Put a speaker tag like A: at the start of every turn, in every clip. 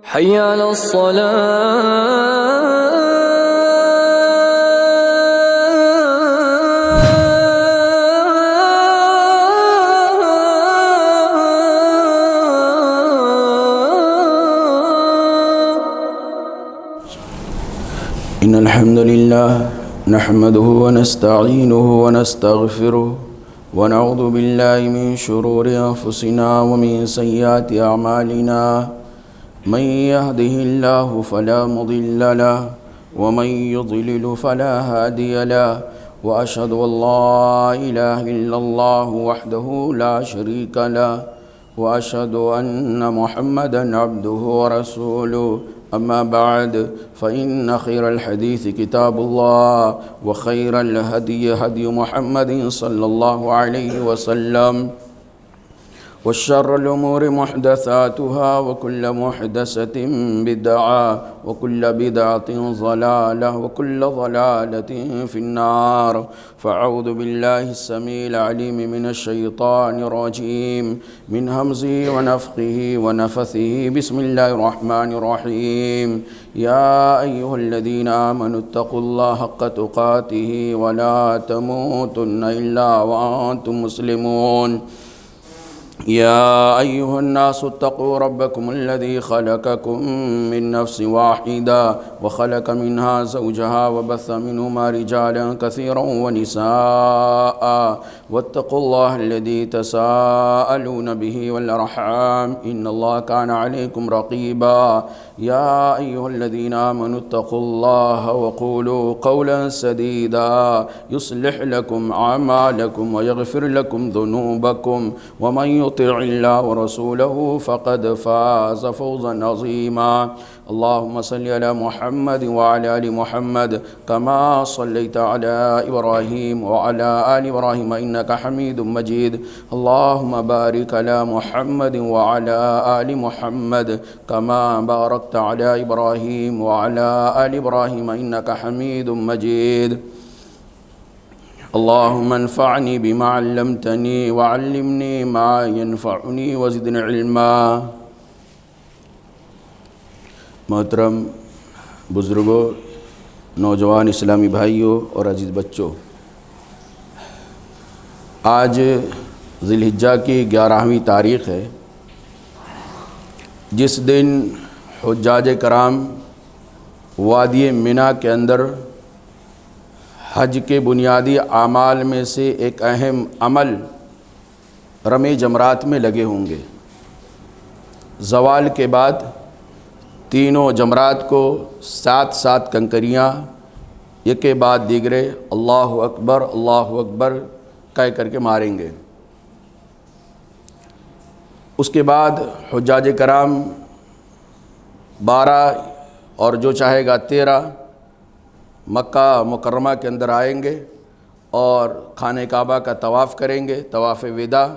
A: حي على
B: إن الحمد لله نحمده ونستعينه ونستغفره ونعوذ بالله من شرور أنفسنا ومن سيئات أعمالنا من يهده الله فلا مضل له ومن يضلل فلا هادي له وأشهد أن لا إله إلا الله وحده لا شريك له وأشهد أن محمدًا عبده ورسوله أما بعد فإن خير الحديث كتاب الله وخير الهدي هدي محمد صلى الله عليه وسلم وشر الأمور محدثاتها وكل محدثة بدعة وكل بدعة ضلالة وكل ضلالة في النار فأعوذ بالله السميع العليم من الشيطان الرجيم من همزه ونفخه ونفثه بسم الله الرحمن الرحيم يا أيها الذين آمنوا اتقوا الله حق تقاته ولا تموتن إلا وأنتم مسلمون يا أيها الناس اتقوا ربكم الذي خلقكم من نفس واحدة وخلق منها زوجها وبث منهما رجالا كثيرا ونساء واتقوا الله الذي تساءلون به والأرحام إن الله كان عليكم رقيبا يا أيها الذين آمنوا اتقوا الله وقولوا قولا سديدا يصلح لكم أعمالكم ويغفر لكم ذنوبكم ومن يطع الله ورسوله فقد فاز فوزا عظيما اللهم صل على محمد وعلى آل محمد كما صليت على إبراهيم وعلى آل إبراهيم إنك حميد مجيد اللهم بارك على محمد وعلى آل محمد كما باركت على إبراهيم وعلى آل إبراهيم إنك حميد مجيد اللهم انفعني بما علمتني وعلمني ما ينفعني وزدني علما محترم بزرگوں، نوجوان اسلامی بھائیوں اور عزیز بچوں، آج ذی الحجہ کی 11ویں تاریخ ہے، جس دن حجاج کرام وادی منی کے اندر حج کے بنیادی اعمال میں سے ایک اہم عمل رمی جمرات میں لگے ہوں گے۔ زوال کے بعد تینوں جمرات کو 7 کنکریاں ایک کے بعد دیگرے اللہ اکبر کہہ کر کے ماریں گے۔ اس کے بعد حجاج کرام 12 اور جو چاہے گا 13 مکہ مکرمہ کے اندر آئیں گے اور خانہ کعبہ کا طواف کریں گے، طواف وداع،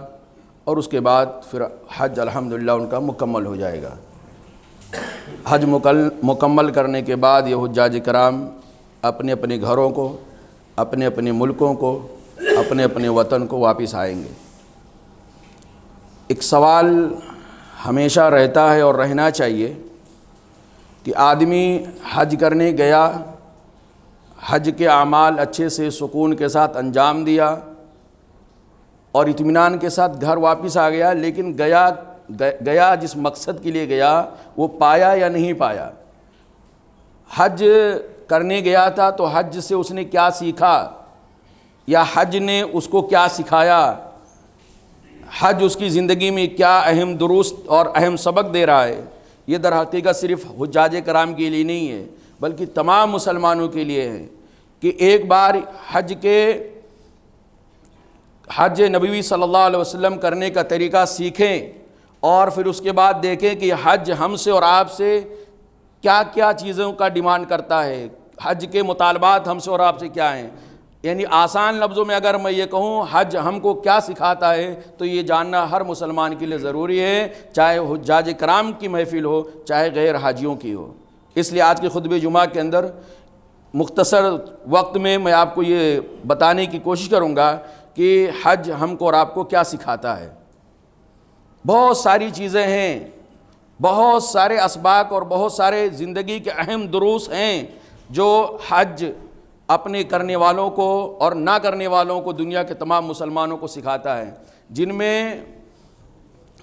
B: اور اس کے بعد پھر حج الحمدللہ ان کا مکمل ہو جائے گا۔ حج مکمل کرنے کے بعد یہ حجاج کرام اپنے اپنے گھروں کو، اپنے اپنے ملکوں کو، اپنے اپنے وطن کو واپس آئیں گے۔ ایک سوال ہمیشہ رہتا ہے اور رہنا چاہیے کہ آدمی حج کرنے گیا، حج کے اعمال اچھے سے سکون کے ساتھ انجام دیا اور اطمینان کے ساتھ گھر واپس آ گیا، لیکن گیا جس مقصد کے لیے گیا وہ پایا یا نہیں پایا؟ حج کرنے گیا تھا تو حج سے اس نے کیا سیکھا، یا حج نے اس کو کیا سکھایا؟ حج اس کی زندگی میں کیا اہم دروس اور اہم سبق دے رہا ہے؟ یہ در حقیقت صرف حجاج کرام کے لیے نہیں ہے بلکہ تمام مسلمانوں کے لیے ہے کہ ایک بار حج نبوی صلی اللہ علیہ وسلم کرنے کا طریقہ سیکھیں اور پھر اس کے بعد دیکھیں کہ حج ہم سے اور آپ سے کیا کیا چیزوں کا ڈیمانڈ کرتا ہے، حج کے مطالبات ہم سے اور آپ سے کیا ہیں۔ یعنی آسان لفظوں میں اگر میں یہ کہوں حج ہم کو کیا سکھاتا ہے تو یہ جاننا ہر مسلمان کے لیے ضروری ہے، چاہے حجاج کرام کی محفل ہو چاہے غیر حاجیوں کی ہو۔ اس لیے آج کے خطبہ جمعہ کے اندر مختصر وقت میں آپ کو یہ بتانے کی کوشش کروں گا کہ حج ہم کو اور آپ کو کیا سکھاتا ہے۔ بہت ساری چیزیں ہیں بہت سارے اسباق اور بہت سارے زندگی کے اہم دروس ہیں جو حج اپنے کرنے والوں کو اور نہ کرنے والوں کو، دنیا کے تمام مسلمانوں کو سکھاتا ہے، جن میں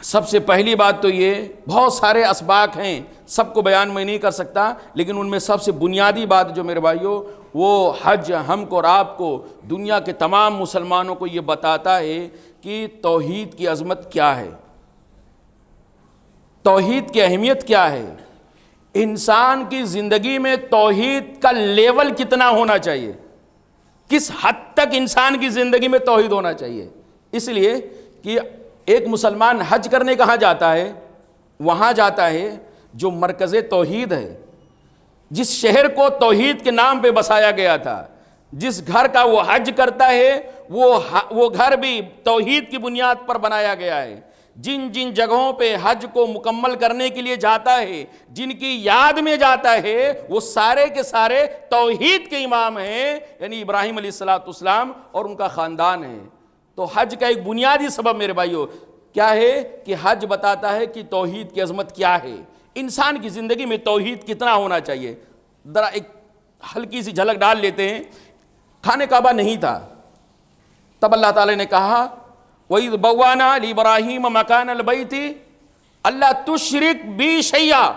B: سب سے پہلی بات تو یہ، بہت سارے اسباق ہیں، سب کو بیان میں نہیں کر سکتا، لیکن ان میں سب سے بنیادی بات جو میرے بھائیوں، وہ حج ہم کو اور آپ کو، دنیا کے تمام مسلمانوں کو یہ بتاتا ہے کہ توحید کی عظمت کیا ہے، توحید کی اہمیت کیا ہے، انسان کی زندگی میں توحید کا لیول کتنا ہونا چاہیے، کس حد تک انسان کی زندگی میں توحید ہونا چاہیے۔ اس لیے کہ ایک مسلمان حج کرنے کہاں جاتا ہے؟ وہاں جاتا ہے جو مرکز توحید ہے، جس شہر کو توحید کے نام پہ بسایا گیا تھا، جس گھر کا وہ حج کرتا ہے وہ گھر بھی توحید کی بنیاد پر بنایا گیا ہے، جن جن جگہوں پہ حج کو مکمل کرنے کے لیے جاتا ہے، جن کی یاد میں جاتا ہے، وہ سارے کے سارے توحید کے امام ہیں، یعنی ابراہیم علیہ السلام اور ان کا خاندان ہے۔ تو حج کا ایک بنیادی سبب میرے بھائیو کیا ہے کہ حج بتاتا ہے کہ توحید کی عظمت کیا ہے، انسان کی زندگی میں توحید کتنا ہونا چاہیے۔ ذرا ایک ہلکی سی جھلک ڈال لیتے ہیں۔ خانہ کعبہ نہیں تھا، تب اللہ تعالی نے کہا وَإِذْ بَوَّأْنَا لِإِبْرَاهِيمَ مَكَانَ الْبَيْتِ أَلَّا تُشْرِكْ بِي شَيْئًا،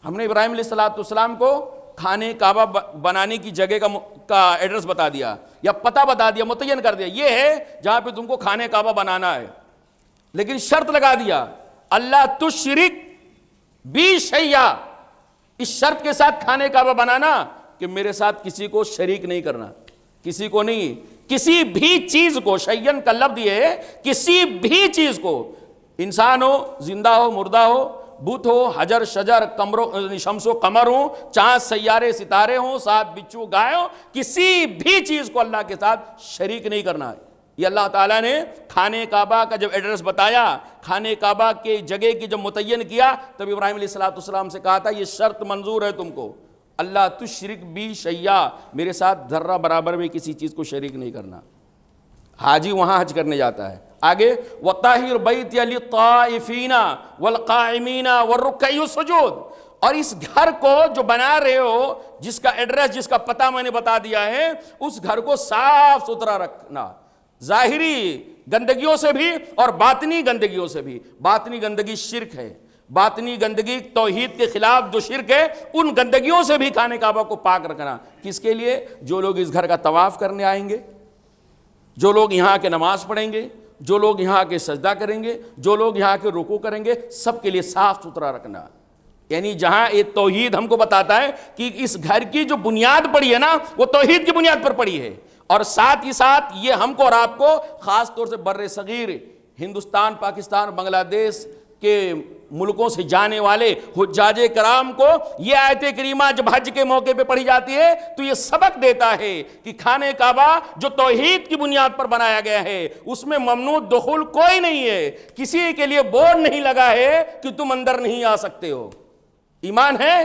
B: ہم نے ابراہیم علیہ السلام کو خانہ کعبہ بنانے کی جگہ کا ایڈریس بتا دیا یا پتہ بتا دیا، متعین کر دیا، یہ ہے جہاں پہ تم کو خانہ کعبہ بنانا ہے، لیکن شرط لگا دیا اللہ تشرک بی شیئا، اس شرط کے ساتھ خانہ کعبہ بنانا کہ میرے ساتھ کسی کو شریک نہیں کرنا، کسی کو نہیں، کسی بھی چیز کو، شیئن کا لفظ یہ ہے کسی بھی چیز کو، انسان ہو، زندہ ہو، مردہ ہو، بت ہو، حجر شجر، شمس و قمر ہوں، چاند سیارے ستارے ہوں، سات بچھو گائے ہوں، کسی بھی چیز کو اللہ کے ساتھ شریک نہیں کرنا ہے۔ یہ اللہ تعالیٰ نے خانہ کعبہ کا جب ایڈریس بتایا، خانہ کعبہ کے جگہ کی جب متعین کیا، تب ابراہیم علیہ السلام سے کہا تھا یہ شرط منظور ہے تم کو، اللہ تشرک بی شیئا، میرے ساتھ ذرہ برابر میں کسی چیز کو شریک نہیں کرنا۔ حاجی وہاں حج کرنے جاتا ہے۔ آگے وَطَاهِرْ بَيْتِيَ لِلطَّائِفِينَ وَالْقَائِمِينَ وَالرُّكَّعِ السُّجُودِ، اور اس گھر کو جو بنا رہے ہو، جس کا ایڈریس، جس کا پتہ میں نے بتا دیا ہے، اس گھر کو صاف ستھرا رکھنا، ظاہری گندگیوں سے بھی اور باطنی گندگیوں سے بھی۔ باطنی گندگی شرک ہے، باطنی گندگی توحید کے خلاف جو شرک ہے، ان گندگیوں سے بھی خانہ کعبہ کو پاک رکھنا۔ کس کے لیے؟ جو لوگ اس گھر کا طواف کرنے آئیں گے، جو لوگ یہاں کے نماز پڑھیں گے، جو لوگ یہاں کے سجدہ کریں گے، جو لوگ یہاں کے رکوع کریں گے، سب کے لیے صاف ستھرا رکھنا۔ یعنی جہاں یہ توحید ہم کو بتاتا ہے کہ اس گھر کی جو بنیاد پڑی ہے نا، وہ توحید کی بنیاد پر پڑی ہے، اور ساتھ ہی ساتھ یہ ہم کو اور آپ کو خاص طور سے بر صغیر ہندوستان، پاکستان، بنگلہ دیش کے ملکوں سے جانے والے حجاج کرام کو یہ آیت کریمہ جب حج کے موقع پہ پڑھی جاتی ہے تو یہ سبق دیتا ہے کہ خانہ کعبہ جو توحید کی بنیاد پر بنایا گیا ہے، اس میں ممنوع دخول کوئی نہیں ہے، کسی کے لیے بورڈ نہیں لگا ہے کہ تم اندر نہیں آ سکتے ہو۔ ایمان ہے،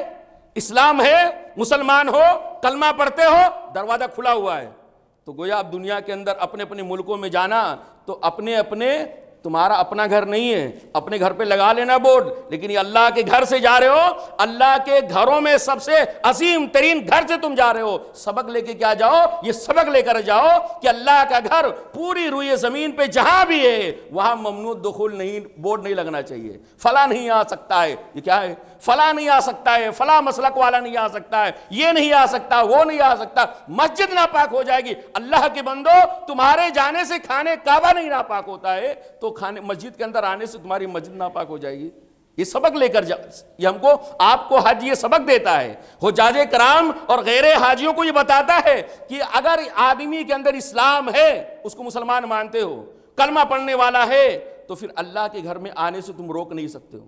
B: اسلام ہے، مسلمان ہو، کلمہ پڑھتے ہو، دروازہ کھلا ہوا ہے۔ تو گویا اب دنیا کے اندر اپنے اپنے ملکوں میں جانا تو اپنے تمہارا اپنا گھر نہیں ہے، اپنے گھر پہ لگا لینا بورڈ، لیکن یہ اللہ کے گھر سے جا رہے ہو، اللہ کے گھروں میں سب سے عظیم ترین گھر سے تم جا رہے ہو، سبق لے کے کیا جاؤ؟ یہ سبق لے کر جاؤ کہ اللہ کا گھر پوری روئے زمین پہ جہاں بھی ہے وہاں ممنوع دخول نہیں، بورڈ نہیں لگنا چاہیے، فلاں نہیں آ سکتا ہے، یہ کیا ہے؟ فلاں نہیں آ سکتا ہے، فلاں مسلک والا نہیں آ سکتا ہے، یہ نہیں آ سکتا، وہ نہیں آ سکتا، مسجد ناپاک ہو جائے گی۔ اللہ کے بندو، تمہارے جانے سے خانہ کعبہ نہیں ناپاک ہوتا ہے تو مسجد کے اندر آنے سے تمہاری مسجد ناپاک ہو جائے گی۔ یہ سبق لے کر یہ ہم کو، آپ کو حج یہ سبق دیتا ہے۔ حجاج کرام اور غیر حاجیوں کو یہ بتاتا ہے کہ اگر آدمی کے اندر اسلام ہے، اس کو مسلمان مانتے ہو، کلمہ پڑھنے والا ہے، تو پھر اللہ کے گھر میں آنے سے تم روک نہیں سکتے ہو۔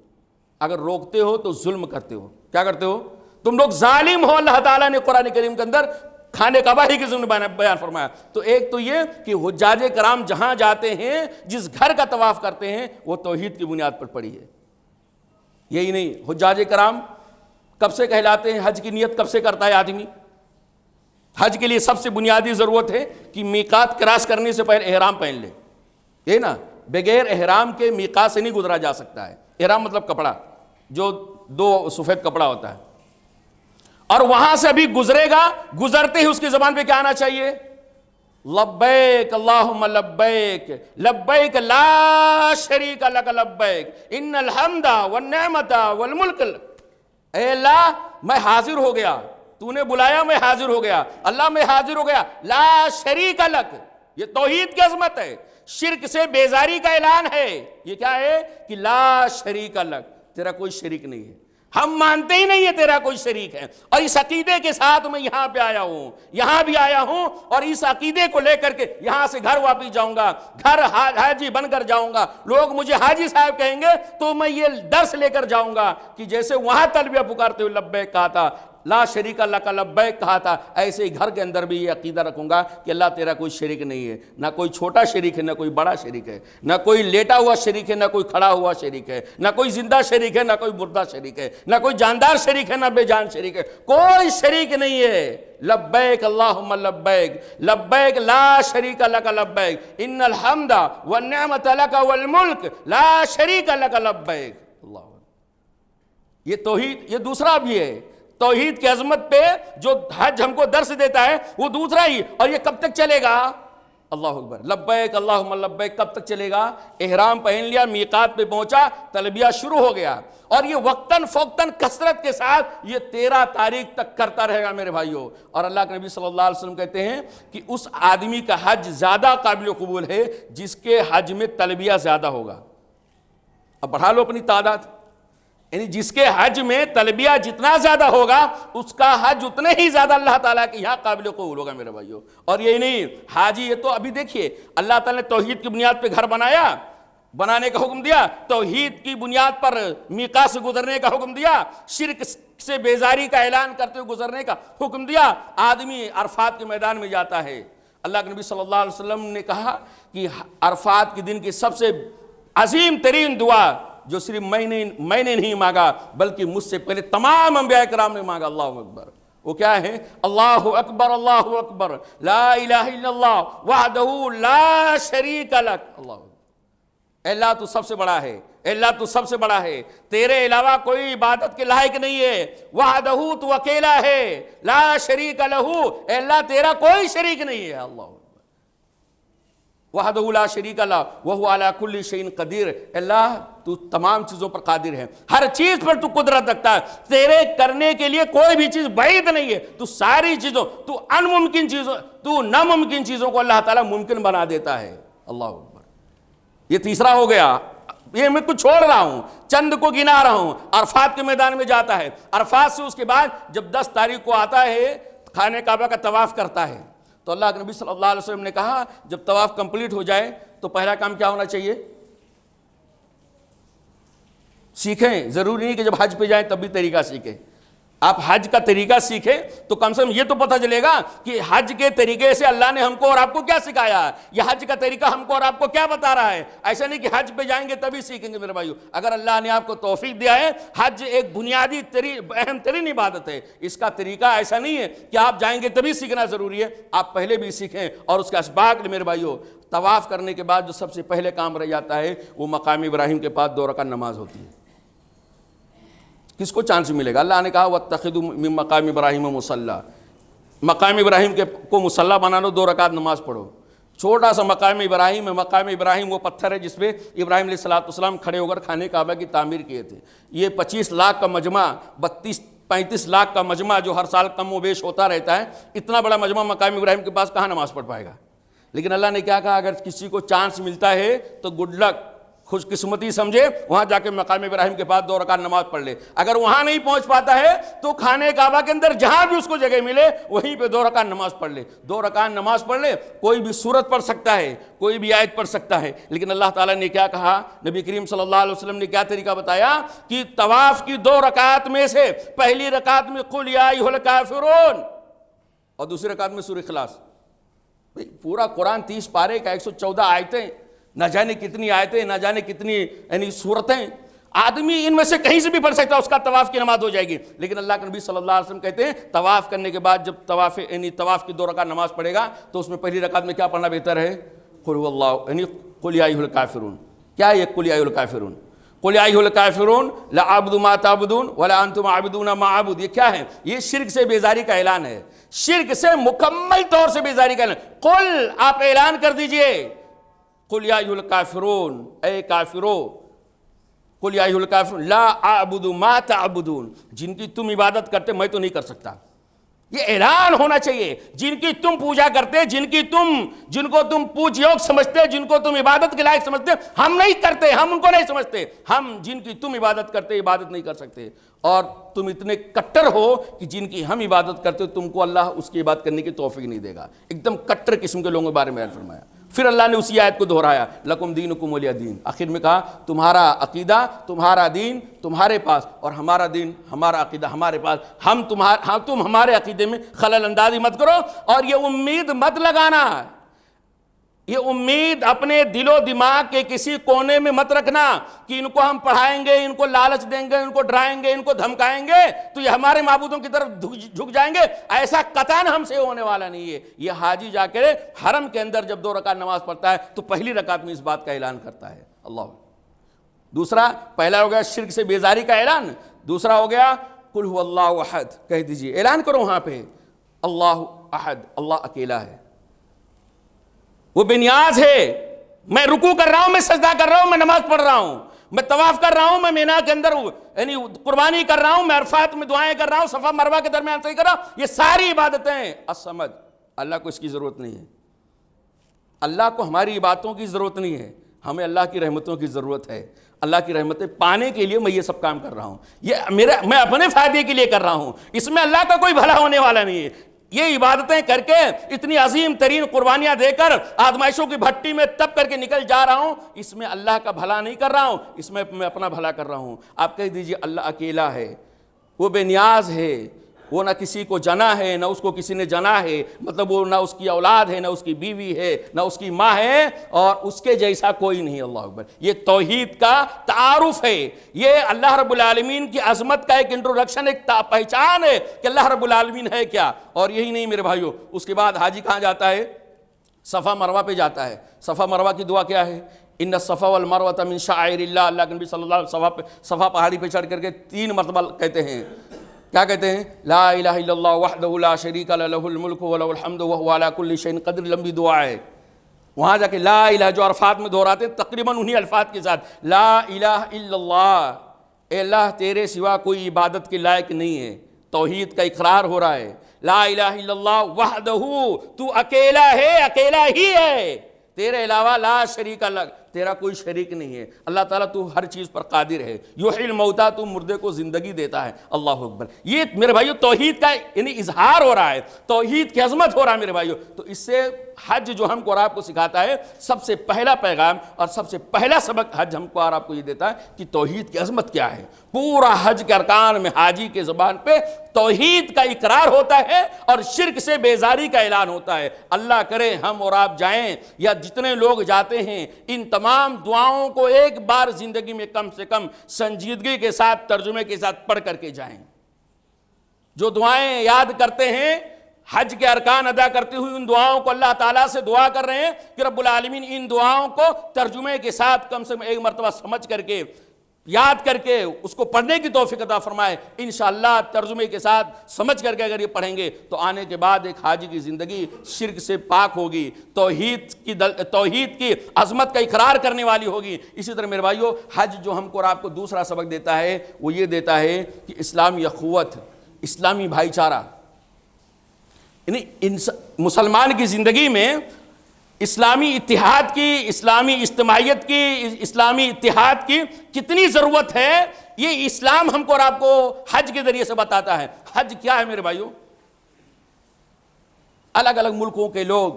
B: اگر روکتے ہو تو ظلم کرتے ہو۔ کیا کرتے ہو؟ تم لوگ ظالم ہو۔ اللہ تعالیٰ نے قرآن کریم کے اندر خانہ کعبہ ہی کے ضمن بیان فرمایا۔ تو ایک تو یہ کہ حجاج کرام جہاں جاتے ہیں، جس گھر کا طواف کرتے ہیں، وہ توحید کی بنیاد پر پڑی ہے۔ یہی نہیں، حجاج کرام کب سے کہلاتے ہیں؟ حج کی نیت کب سے کرتا ہے آدمی؟ حج کے لیے سب سے بنیادی ضرورت ہے کہ میقات کراس کرنے سے پہلے احرام پہن لے۔ یہ نا، بغیر احرام کے میقات سے نہیں گزرا جا سکتا ہے۔ احرام مطلب کپڑا، جو دو سفید کپڑا ہوتا ہے، اور وہاں سے ابھی گزرے گا، گزرتے ہی اس کی زبان پہ کیا آنا چاہیے؟ لبیک اللہم لبیک لبیک لا شریک لک لبیک ان الحمد والنعمت والملک، اے اللہ میں حاضر ہو گیا، تو نے بلایا میں حاضر ہو گیا، اللہ میں حاضر ہو گیا، لا شریک لک، یہ توحید کی عظمت ہے، شرک سے بیزاری کا اعلان ہے۔ یہ کیا ہے کہ لا شریک لک، تیرا کوئی شریک نہیں ہے، ہم مانتے ہی نہیں ہے تیرا کوئی شریک ہے، اور اس عقیدے کے ساتھ میں یہاں پہ آیا ہوں، یہاں بھی آیا ہوں، اور اس عقیدے کو لے کر کے یہاں سے گھر واپس جاؤں گا، گھر حاجی بن کر جاؤں گا، لوگ مجھے حاجی صاحب کہیں گے تو میں یہ درس لے کر جاؤں گا کہ جیسے وہاں تلبیہ پکارتے ہوئے لبیک کہا تھا، لا شریک لک لبیک کہا تھا، ایسے ہی گھر کے اندر بھی یہ عقیدہ رکھوں گا کہ اللہ تیرا کوئی شریک نہیں ہے، نہ کوئی چھوٹا شریک ہے، نہ کوئی بڑا شریک ہے، نہ کوئی لیٹا ہوا شریک ہے، نہ کوئی کھڑا ہوا شریک ہے، نہ کوئی زندہ شریک ہے، نہ کوئی مردہ شریک ہے، نہ کوئی جاندار شریک ہے، نہ بے جان شریک ہے، کوئی شریک نہیں ہے۔ لبیک اللہم لبیک لبیک لا شریک لک لبیک ان الحمد والنعمت لک والملک لا شریک لک لبیک۔ اللہ، یہ توحید، یہ دوسرا بھی ہے، توحید کی عظمت پہ جو حج ہم کو درس دیتا ہے وہ دوسرا ہی، اور یہ کب تک چلے گا؟ اللہ اکبر، لبیک اللہم لبیک کب تک چلے گا؟ احرام پہن لیا، میقات پہ پہنچا، تلبیہ شروع ہو گیا، اور یہ وقتاً فوقتاً کثرت کے ساتھ یہ 13 تاریخ تک کرتا رہے گا میرے بھائیوں۔ اور اللہ کے نبی صلی اللہ علیہ وسلم کہتے ہیں کہ اس آدمی کا حج زیادہ قابل قبول ہے جس کے حج میں تلبیہ زیادہ ہوگا۔ اب بڑھا لو اپنی تعداد، یعنی جس کے حج میں تلبیہ جتنا زیادہ ہوگا اس کا حج اتنے ہی زیادہ اللہ تعالیٰ کے یہاں قابل قبول ہوگا میرے بھائیوں۔ اور یہی نہیں، حاجی یہ تو ابھی دیکھیے اللہ تعالیٰ نے توحید کی بنیاد پہ گھر بنایا، بنانے کا حکم دیا، توحید کی بنیاد پر میقات سے گزرنے کا حکم دیا، شرک سے بیزاری کا اعلان کرتے ہوئے گزرنے کا حکم دیا، آدمی عرفات کے میدان میں جاتا ہے۔ اللہ کے نبی صلی اللہ علیہ وسلم نے کہا کہ عرفات کے دن کی سب سے عظیم ترین دعا جو صرف میں نے نہیں مانگا بلکہ مجھ سے پہلے تمام انبیاء کرام نے مانگا، اللہ اکبر، وہ کیا ہے؟ اللہ اکبر اللہ اکبر لا الہ الا اللہ وحدہ لا شریک لک۔ اللہ اکبر، اے اللہ تو سب سے بڑا ہے، اے اللہ تو سب سے بڑا ہے، تیرے علاوہ کوئی عبادت کے لائق نہیں ہے، وحدہ تو اکیلا ہے، لا شریک لہ، اے اللہ تیرا کوئی شریک نہیں ہے، اللہ اکبر، وحدہ لا شریک لہ وہو علی کل شیء قدیر، اللہ تو تمام چیزوں پر قادر ہے، ہر چیز پر تو قدرت رکھتا ہے، تیرے کرنے کے لیے کوئی بھی چیز بعید نہیں ہے، تو ساری چیزوں، تو انممکن چیزوں، تو ناممکن چیزوں کو اللہ تعالیٰ ممکن بنا دیتا ہے۔ اللہ اکبر، یہ تیسرا ہو گیا، یہ میں کچھ چھوڑ رہا ہوں، چند کو گنا رہا ہوں۔ عرفات کے میدان میں جاتا ہے، عرفات سے اس کے بعد جب 10 تاریخ کو آتا ہے خانہ کعبہ کا طواف کرتا ہے، تو اللہ کے نبی صلی اللہ علیہ وسلم نے کہا جب طواف کمپلیٹ ہو جائے تو پہلا کام کیا ہونا چاہیے؟ سیکھیں، ضروری نہیں کہ جب حج پہ جائیں تب بھی طریقہ سیکھیں، آپ حج کا طریقہ سیکھیں تو کم سے کم یہ تو پتہ چلے گا کہ حج کے طریقے سے اللہ نے ہم کو اور آپ کو کیا سکھایا ہے، یہ حج کا طریقہ ہم کو اور آپ کو کیا بتا رہا ہے۔ ایسا نہیں کہ حج پہ جائیں گے تبھی سیکھیں گے میرے بھائیو، اگر اللہ نے آپ کو توفیق دیا ہے، حج ایک بنیادی اہم ترین عبادت ہے، اس کا طریقہ ایسا نہیں ہے کہ آپ جائیں گے تبھی سیکھنا ضروری ہے، آپ پہلے بھی سیکھیں۔ اور اس کا اسباق میرے بھائیو، طواف کرنے کے بعد جو سب سے پہلے کام رہ جاتا ہے وہ مقام ابراہیم کے پاس 2 رکعت نماز ہوتی ہے۔ کس کو چانس ملے گا؟ اللہ نے کہا وَاتَّخِذُوا مِن مَقَامِ إِبْرَاهِيمَ مُصَلًّى، مقام ابراہیم کو مصلی بنا لو، 2 رکعت نماز پڑھو۔ چھوٹا سا مقام ابراہیم ہے، مقام ابراہیم وہ پتھر ہے جس پہ ابراہیم علیہ السلام کھڑے ہو کر خانہ کعبہ کی تعمیر کیے تھے۔ یہ 25 لاکھ کا مجمع، 35 لاکھ کا مجمع جو ہر سال کم و بیش ہوتا رہتا ہے، اتنا بڑا مجمع مقام ابراہیم کے پاس کہاں نماز پڑھ پائے گا؟ لیکن اللہ نے کیا کہا، اگر کسی کو چانس ملتا ہے تو گڈ لک، خوش قسمتی سمجھے، وہاں جا کے مقام ابراہیم کے پاس 2 رکعت نماز پڑھ لے۔ اگر وہاں نہیں پہنچ پاتا ہے تو خانہ کعبہ کے اندر جہاں بھی اس کو جگہ ملے وہیں پہ 2 رکعت نماز پڑھ لے، 2 رکعت نماز پڑھ لے۔ کوئی بھی سورت پڑھ سکتا ہے، کوئی بھی آیت پڑھ سکتا ہے، لیکن اللہ تعالیٰ نے کیا کہا، نبی کریم صلی اللہ علیہ وسلم نے کیا طریقہ بتایا کہ طواف کی 2 رکعت میں سے پہلی رکعت میں قل یا ایھا الکافرون اور دوسری رکعت میں سورہ اخلاص۔ پورا قرآن 30 پارے کا 114 آیتیں، نہ جانے کتنی آیتیں، نہ جانے کتنی یعنی صورتیں، آدمی ان میں سے کہیں سے بھی پڑھ سکتا ہے، اس کا طواف کی نماز ہو جائے گی۔ لیکن اللہ کے نبی صلی اللہ علیہ وسلم کہتے ہیں طواف کرنے کے بعد جب طواف کی 2 رکعت نماز پڑھے گا تو اس میں پہلی رکعت میں کیا پڑھنا بہتر ہے؟ قل هو اللہ، یعنی قل یا ایھا الکافرون۔ کیا ہے یہ قل یا ایھا الکافرون؟ قل یا ایھا الکافرون لا اعبد ما تعبدون ولا انتم عابدون ما اعبد، یہ کیا ہے؟ یہ شرک سے بیزاری کا اعلان ہے، شرک سے مکمل طور سے بیزاری کا اعلان۔ قل، آپ اعلان کر دیجئے، قل یا ایھا الکافرون، اے کافرو، قل یا ایھا الکافرون لا اعبد ما تعبدون، جن کی تم عبادت کرتے میں تو نہیں کر سکتا۔ یہ اعلان ہونا چاہیے، جن کی تم پوجا کرتے، جن کو تم پوج یوگ سمجھتے، جن کو تم عبادت کے لائق سمجھتے، ہم نہیں کرتے، ہم ان کو نہیں سمجھتے، ہم جن کی تم عبادت کرتے عبادت نہیں کر سکتے، اور تم اتنے کٹر ہو کہ جن کی ہم عبادت کرتے تم کو اللہ اس کی عبادت کرنے کی توفیق نہیں دے گا۔ ایک دم کٹر قسم کے لوگوں کے بارے میں بیان فرمایا۔ پھر اللہ نے اسی آیت کو دہرایا، لکم دینکم ولی دین، آخر میں کہا تمہارا عقیدہ، تمہارا دین تمہارے پاس، اور ہمارا دین، ہمارا عقیدہ ہمارے پاس، تم ہمارے عقیدے میں خلل اندازی مت کرو، اور یہ امید مت لگانا، یہ امید اپنے دل و دماغ کے کسی کونے میں مت رکھنا کہ ان کو ہم پڑھائیں گے، ان کو لالچ دیں گے، ان کو ڈرائیں گے، ان کو دھمکائیں گے تو یہ ہمارے معبودوں کی طرف جھک جائیں گے۔ ایسا قطعاً ہم سے ہونے والا نہیں ہے۔ یہ حاجی جا کے حرم کے اندر جب 2 رکعت نماز پڑھتا ہے تو پہلی رکعت میں اس بات کا اعلان کرتا ہے۔ اللہ، دوسرا، پہلا ہو گیا شرک سے بیزاری کا اعلان، دوسرا ہو گیا قل هو اللہ احد، کہہ دیجئے، اعلان کرو وہاں پہ اللہ احد، اللہ اکیلا ہے، وہ بے نیاز ہے۔ میں رکوع کر رہا ہوں، میں سجدہ کر رہا ہوں، میں نماز پڑھ رہا ہوں، میں طواف کر رہا ہوں، میں مینا کے اندر یعنی قربانی کر رہا ہوں، میں عرفات میں دعائیں کر رہا ہوں، صفا مروہ کے درمیان صحیح کر رہا ہوں، یہ ساری عبادتیں الصمد، اللہ کو اس کی ضرورت نہیں ہے، اللہ کو ہماری عبادتوں کی ضرورت نہیں ہے، ہمیں اللہ کی رحمتوں کی ضرورت ہے۔ اللہ کی رحمتیں پانے کے لیے میں یہ سب کام کر رہا ہوں، یہ میں اپنے فائدے کے لیے کر رہا ہوں، اس میں اللہ کا کوئی بھلا ہونے والا نہیں ہے۔ یہ عبادتیں کر کے اتنی عظیم ترین قربانیاں دے کر آزمائشوں کی بھٹی میں تپ کر کے نکل جا رہا ہوں، اس میں اللہ کا بھلا نہیں کر رہا ہوں، اس میں میں اپنا بھلا کر رہا ہوں۔ آپ کہہ دیجئے اللہ اکیلا ہے، وہ بے نیاز ہے، وہ نہ کسی کو جنا ہے، نہ اس کو کسی نے جنا ہے، مطلب وہ نہ اس کی اولاد ہے، نہ اس کی بیوی ہے، نہ اس کی ماں ہے، اور اس کے جیسا کوئی نہیں۔ اللہ اکبر، یہ توحید کا تعارف ہے، یہ اللہ رب العالمین کی عظمت کا ایک انٹروڈکشن، ایک پہچان ہے کہ اللہ رب العالمین ہے کیا۔ اور یہی نہیں میرے بھائیو، اس کے بعد حاجی کہاں جاتا ہے؟ صفا مروہ پہ جاتا ہے۔ صفا مروہ کی دعا کیا ہے؟ ان الصفا والمروہ من شعائر اللہ، اللہ کے نبی صلی اللہ علیہ وسلم صفا پہاڑی پہ چڑھ کر کے 3 مرتبہ کہتے ہیں، کیا کہتے ہیں؟ لا الہ الا اللہ وحدہ لا شریک لہ لہ الملک ولہ الحمد وہو علی کل شیء قدیر، لمبی دعا ہے۔ وہاں جا کے لا الہ، جو عرفات میں دہراتے ہیں تقریباً انہی الفاظ کے ساتھ، لا الہ الا اللہ، اے اللہ تیرے سوا کوئی عبادت کے لائق نہیں ہے، توحید کا اقرار ہو رہا ہے۔ لا الہ الا اللہ وحدہ، تو اکیلا ہے، اکیلا ہی ہے، تیرے علاوہ لا شریک لہ، تیرا کوئی شریک نہیں ہے۔ اللہ تعالیٰ تو ہر چیز پر قادر ہے، یحیی الموتیٰ، تو مردے کو زندگی دیتا ہے۔ اللہ اکبر، یہ میرے بھائیو توحید کا یعنی اظہار ہو رہا ہے، توحید کی عظمت ہو رہا ہے میرے بھائیو۔ تو اس سے حج جو ہم کو اور آپ کو سکھاتا ہے، سب سے پہلا پیغام اور سب سے پہلا سبق حج ہم کو اور آپ کو یہ دیتا ہے کہ توحید کی عظمت کیا ہے۔ پورا حج کے ارکان میں حاجی کے زبان پہ توحید کا اقرار ہوتا ہے اور شرک سے بیزاری کا اعلان ہوتا ہے۔ اللہ کرے ہم اور آپ جائیں، یا جتنے لوگ جاتے ہیں، ان تمام دعاؤں کو ایک بار زندگی میں کم سے کم سنجیدگی کے ساتھ ترجمے کے ساتھ پڑھ کر کے جائیں۔ جو دعائیں یاد کرتے ہیں، حج کے ارکان ادا کرتے ہوئے ان دعاؤں کو اللہ تعالیٰ سے دعا کر رہے ہیں کہ رب العالمین ان دعاؤں کو ترجمے کے ساتھ کم سے کم ایک مرتبہ سمجھ کر کے، یاد کر کے اس کو پڑھنے کی توفیق عطا فرمائے۔ انشاءاللہ ترجمے کے ساتھ سمجھ کر کے اگر یہ پڑھیں گے تو آنے کے بعد ایک حاجی کی زندگی شرک سے پاک ہوگی، توحید کی عظمت کا اقرار کرنے والی ہوگی۔ اسی طرح میرے بھائیو، حج جو ہم کو اور آپ کو دوسرا سبق دیتا ہے وہ یہ دیتا ہے کہ اسلامی اخوت، اسلامی بھائی چارہ، یعنی مسلمان کی زندگی میں اسلامی اتحاد کی، اسلامی اجتماعیت کی، اسلامی اتحاد کی کتنی ضرورت ہے، یہ اسلام ہم کو اور آپ کو حج کے ذریعے سے بتاتا ہے۔ حج کیا ہے میرے بھائیو؟ الگ الگ ملکوں کے لوگ،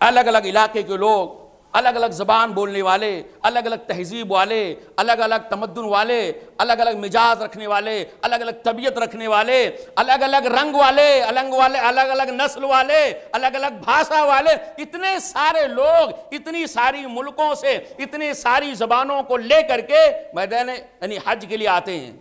B: الگ الگ علاقے کے لوگ، الگ الگ زبان بولنے والے، الگ الگ تہذیب والے، الگ الگ تمدن والے، الگ الگ مزاج رکھنے والے، الگ الگ طبیعت رکھنے والے، الگ الگ رنگ والے، الگ الگ نسل والے، الگ الگ بھاشا والے، اتنے سارے لوگ اتنی ساری ملکوں سے اتنی ساری زبانوں کو لے کر کے میدان یعنی حج کے لیے آتے ہیں۔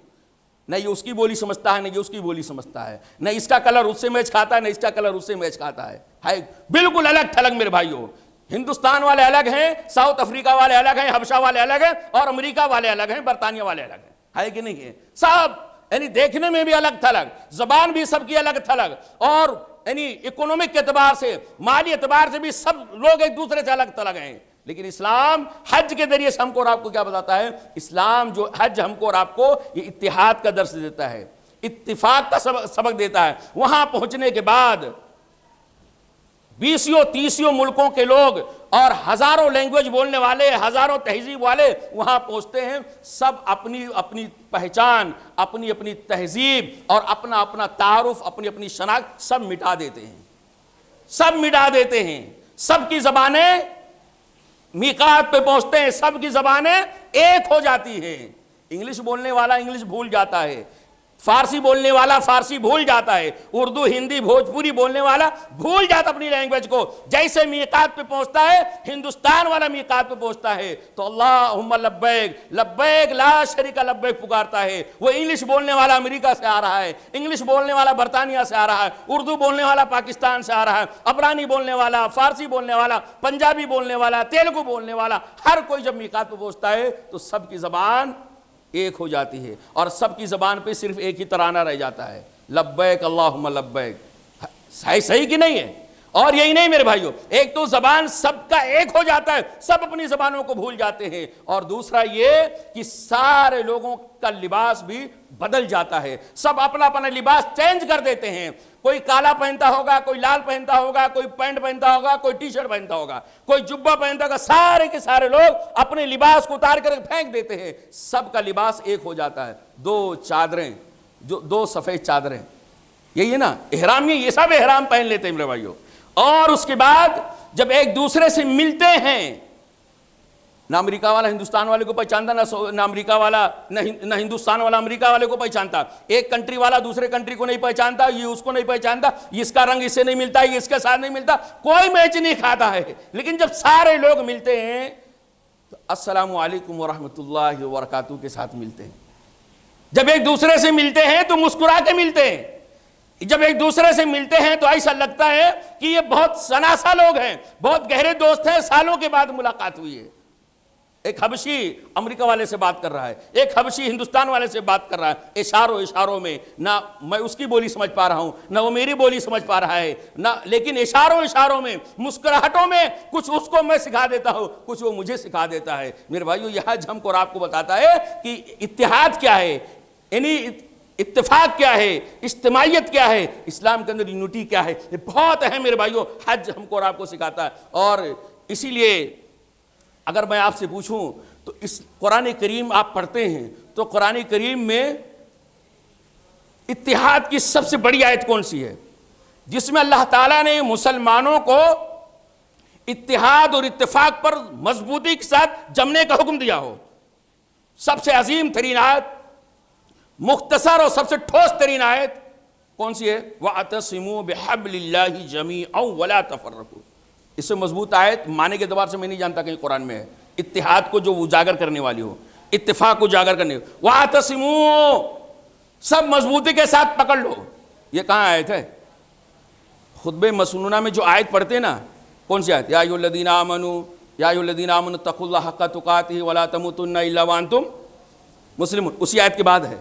B: نہ یہ اس کی بولی سمجھتا ہے، نہ یہ اس کی بولی سمجھتا ہے، نہ اس کا کلر اس سے میچ کھاتا ہے، نہ اس کا کلر اس سے میچ کھاتا ہے، بالکل الگ تھلگ میرے بھائیوں۔ ہندوستان والے الگ ہیں، ساؤتھ افریقہ والے الگ ہیں، حبشہ والے الگ ہیں، اور امریکہ والے الگ ہیں، برطانیہ والے الگ ہیں، ہے کہ نہیں ہے؟ سب یعنی دیکھنے میں بھی الگ تھلگ، زبان بھی سب کی الگ تھلگ، اور یعنی اکنومک کے اعتبار سے، مالی اعتبار سے بھی سب لوگ ایک دوسرے سے الگ تھلگ ہیں۔ لیکن اسلام حج کے ذریعے سے ہم کو اور آپ کو کیا بتاتا ہے؟ اسلام جو حج ہم کو اور آپ کو یہ اتحاد کا درس دیتا ہے، اتفاق کا سبق دیتا ہے۔ وہاں پہنچنے کے بعد 20-30 ملکوں کے لوگ اور ہزاروں لینگویج بولنے والے، ہزاروں تہذیب والے وہاں پہنچتے ہیں، سب اپنی اپنی پہچان، اپنی اپنی تہذیب اور اپنا اپنا تعارف، اپنی اپنی شناخت سب مٹا دیتے ہیں، سب مٹا دیتے ہیں۔ سب کی زبانیں میقات پہ پہنچتے ہیں، سب کی زبانیں ایک ہو جاتی ہیں۔ انگلش بولنے والا انگلش بھول جاتا ہے، فارسی بولنے والا فارسی بھول جاتا ہے، اردو ہندی بھوجپوری بولنے والا بھول جاتا اپنی لینگویج کو۔ جیسے میقات پہ پہنچتا ہے، ہندوستان والا میقات پہ پہنچتا ہے تو اللہم لبیک لبیک لا شریک لبیک پکارتا ہے۔ وہ انگلش بولنے والا امریکہ سے آ رہا ہے، انگلش بولنے والا برطانیہ سے آ رہا ہے، اردو بولنے والا پاکستان سے آ رہا ہے، عبرانی بولنے والا، فارسی بولنے والا، پنجابی بولنے والا، تیلگو بولنے والا، ہر کوئی جب میقات پہ پہنچتا ہے تو سب کی زبان ایک ہو جاتی ہے، اور سب کی زبان پہ صرف ایک ہی ترانہ رہ جاتا ہے، لبیک اللہم لبیک۔ صحیح کہ نہیں ہے؟ اور یہی نہیں میرے بھائیوں، ایک تو زبان سب کا ایک ہو جاتا ہے، سب اپنی زبانوں کو بھول جاتے ہیں، اور دوسرا یہ کہ سارے لوگوں کا لباس بھی بدل جاتا ہے، سب اپنا اپنا لباس چینج کر دیتے ہیں۔ کوئی کالا پہنتا ہوگا، کوئی لال پہنتا ہوگا، کوئی پینٹ پہنتا ہوگا، کوئی ٹی شرٹ پہنتا ہوگا، کوئی جبہ پہنتا ہوگا، سارے کے سارے لوگ اپنے لباس کو اتار کر پھینک دیتے ہیں، سب کا لباس ایک ہو جاتا ہے۔ دو سفید چادریں، یہی ہے نا احرام، یہ سب احرام پہن لیتے ہیں میرے بھائیوں۔ اور اس کے بعد جب ایک دوسرے سے ملتے ہیں، نہ امریکہ والا ہندوستان والے کو پہچانتا، نہ امریکہ والا نہ ہندوستان والا امریکہ والے کو پہچانتا، ایک کنٹری والا دوسرے کنٹری کو نہیں پہچانتا، یہ اس کو نہیں پہچانتا، اس کا رنگ اس سے نہیں ملتا، یہ اس کے ساتھ نہیں ملتا، کوئی میچ نہیں کھاتا ہے۔ لیکن جب سارے لوگ ملتے ہیں تو السلام علیکم ورحمۃ اللہ وبرکاتہ کے ساتھ ملتے ہیں۔ جب ایک دوسرے سے ملتے ہیں تو مسکرا کے ملتے ہیں، جب ایک دوسرے سے ملتے ہیں تو ایسا لگتا ہے کہ یہ بہت سناسا لوگ ہیں، بہت گہرے دوست ہیں، سالوں کے بعد ملاقات ہوئی ہے۔ ایک حبشی امریکہ والے سے بات کر رہا ہے، ایک حبشی ہندوستان والے سے بات کر رہا ہے، اشاروں میں، نہ میں اس کی بولی سمجھ پا رہا ہوں، نہ وہ میری بولی سمجھ پا رہا ہے، لیکن اشاروں میں، مسکراہٹوں میں، کچھ اس کو میں سکھا دیتا ہوں، کچھ وہ مجھے سکھا دیتا ہے۔ میرے بھائیو، یہ حج ہم کو اور آپ کو بتاتا ہے کہ اتحاد کیا ہے، یعنی اتفاق کیا ہے، اجتماعیت کیا ہے، اسلام کے اندر یونٹی کیا ہے، یہ بہت اہم میرے بھائیو حج ہم کو اور آپ کو سکھاتا ہے۔ اور اسی لیے اگر میں آپ سے پوچھوں تو اس قرآن کریم آپ پڑھتے ہیں تو قرآن کریم میں اتحاد کی سب سے بڑی آیت کون سی ہے جس میں اللہ تعالیٰ نے مسلمانوں کو اتحاد اور اتفاق پر مضبوطی کے ساتھ جمنے کا حکم دیا ہو؟ سب سے عظیم ترین آیت، مختصر اور سب سے ٹھوس ترین آیت کون سی ہے؟ وَاعْتَصِمُوا بِحَبْلِ اللَّهِ جَمِيعًا وَلَا تَفَرَّقُوا۔ اس سے مضبوط آیت معنی کے اعتبار سے میں نہیں جانتا کہیں قرآن میں ہے، اتحاد کو جو اجاگر کرنے والی ہو، اتفاق کو اجاگر کرنے ہو۔ وَاعْتَصِمُوا، سب مضبوطی کے ساتھ پکڑ لو۔ یہ کہاں آیت ہے؟ خطبہ مسنونہ میں جو آیت پڑھتے ہیں نا، کون سی آیت؟ یا ایھا الذین آمنوا یا ایھا الذین آمنوا اتقوا اللہ حق تقاتہ ولا تموتن الا وانتم مسلمون، اسی آیت کے بعد ہے،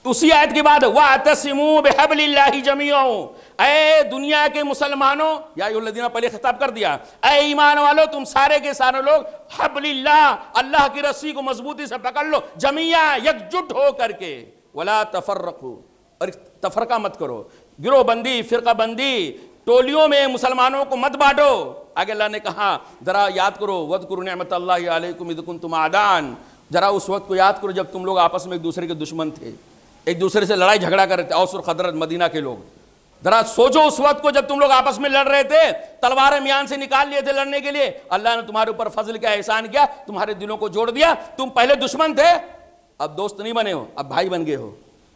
B: اسی آیت کے بعد وَاعْتَصِمُوا بِحَبْلِ اللَّهِ جَمِيعًا، اے دنیا کے مسلمانوں، یا ایھا الذین پہلے خطاب کر دیا، اے ایمان والو تم سارے کے سارے لوگ حبل اللہ، اللہ کی رسی کو مضبوطی سے پکڑ لو، جمیعا یکجٹ ہو کر کے، ولا تفرقوا، اور تفرقہ مت کرو، گروہ بندی، فرقہ بندی، ٹولیوں میں مسلمانوں کو مت بانٹو۔ آگے اللہ نے کہا ذرا یاد کرو، وَاذْكُرُوا نِعْمَتَ اللَّهِ عَلَيْكُمْ اذ كُنتُمْ اعْدَاءً، ذرا اس وقت کو یاد کرو جب تم لوگ آپس میں ایک دوسرے کے دشمن تھے، ایک دوسرے سے لڑائی جھگڑا کر رہے تھے، اوس اور خزرج مدینہ کے لوگ۔ ذرا سوچو اس وقت کو جب تم لوگ آپس میں لڑ رہے تھے، تلواریں میان سے نکال لیے تھے لڑنے کے لیے، اللہ نے تمہارے اوپر فضل کیا، احسان کیا، تمہارے دلوں کو جوڑ دیا، تم پہلے دشمن تھے اب دوست نہیں بنے ہو، اب بھائی بن گئے ہو،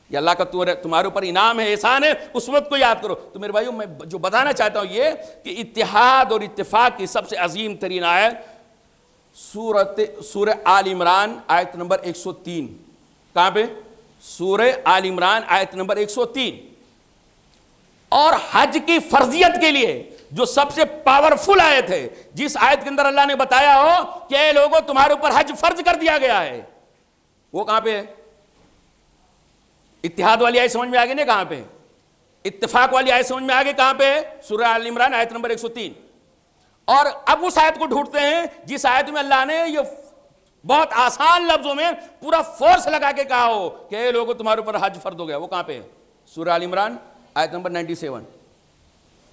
B: یہ اللہ کا تمہارے اوپر انعام ہے، احسان ہے، اس وقت کو یاد کرو۔ تو میرے بھائیوں، میں جو بتانا چاہتا ہوں یہ کہ اتحاد اور اتفاق کی سب سے عظیم ترین آیت سورہ آل عمران آیت نمبر 103۔ کہاں پہ؟ سورہ آل عمران آیت نمبر 103۔ اور حج کی فرضیت کے لیے جو سب سے پاورفل آیت ہے، جس آیت کے اندر اللہ نے بتایا ہو کہ اے لوگوں تمہارے اوپر حج فرض کر دیا گیا ہے، وہ کہاں پہ ہے؟ اتحاد والی آیت سمجھ میں آگے نہیں؟ کہاں پہ؟ اتفاق والی آیت سمجھ میں آگے کہاں پہ؟ سورہ آل عمران آیت نمبر 103۔ اور اب اس آیت کو ڈھونڈتے ہیں جس آیت میں اللہ نے یہ بہت آسان لفظوں میں پورا فورس لگا کے کہا ہو کہ اے لوگوں تمہارے اوپر حج فرض ہو گیا، وہ کہاں پہ ہے؟ سورہ آل عمران آیت نمبر 97۔